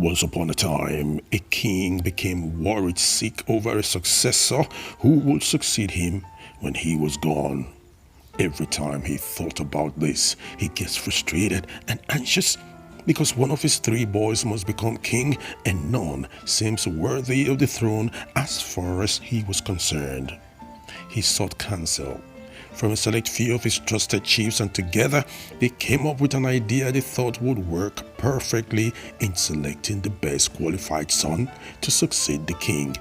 Once upon a time, a king became worried sick over a successor who would succeed him when he was gone. Every time he thought about this, he gets frustrated and anxious because one of his three boys must become king and none seems worthy of the throne as far as he was concerned. He sought counsel from a select few of his trusted chiefs, and together they came up with an idea they thought would work perfectly in selecting the best qualified son to succeed the king.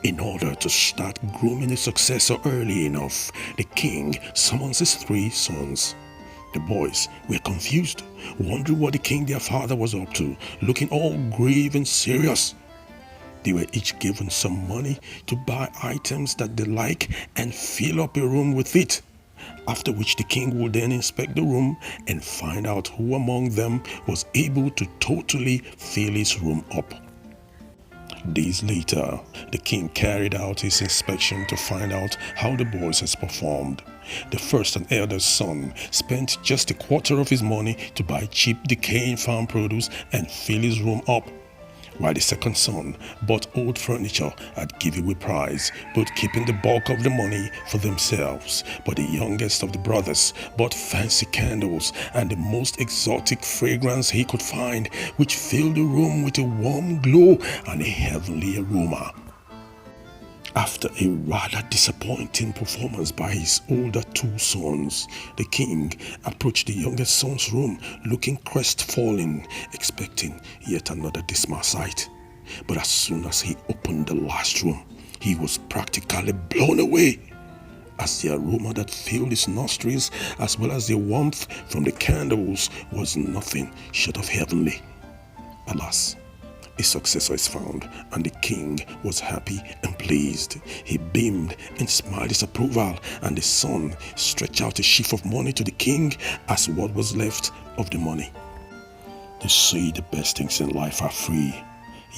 In order to start grooming a successor early enough, the king summons his three sons. The boys were confused, wondering what the king their father was up to, looking all grave and serious. They were each given some money to buy items that they like and fill up a room with it, after which the king would then inspect the room and find out who among them was able to totally fill his room up. Days later, the king carried out his inspection to find out how the boys had performed. The first and eldest son spent just a quarter of his money to buy cheap decaying farm produce and fill his room up, while the second son bought old furniture at giveaway price, both keeping the bulk of the money for themselves. But the youngest of the brothers bought fancy candles and the most exotic fragrance he could find, which filled the room with a warm glow and a heavenly aroma. After a rather disappointing performance by his older two sons, the king approached the youngest son's room looking crestfallen, expecting yet another dismal sight. But as soon as he opened the last room, he was practically blown away, as the aroma that filled his nostrils as well as the warmth from the candles was nothing short of heavenly. Alas, a successor is found, and the king was happy and pleased. He beamed and smiled his approval, and the son stretched out a sheaf of money to the king as what was left of the money. They say the best things in life are free,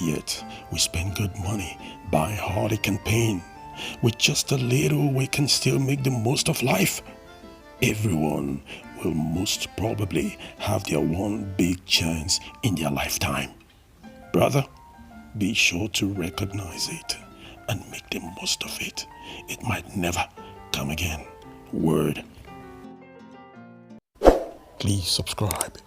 yet we spend good money buying heartache and pain. With just a little, we can still make the most of life. Everyone will most probably have their one big chance in their lifetime. Brother, be sure to recognize it and make the most of it. It might never come again. Word. Please subscribe.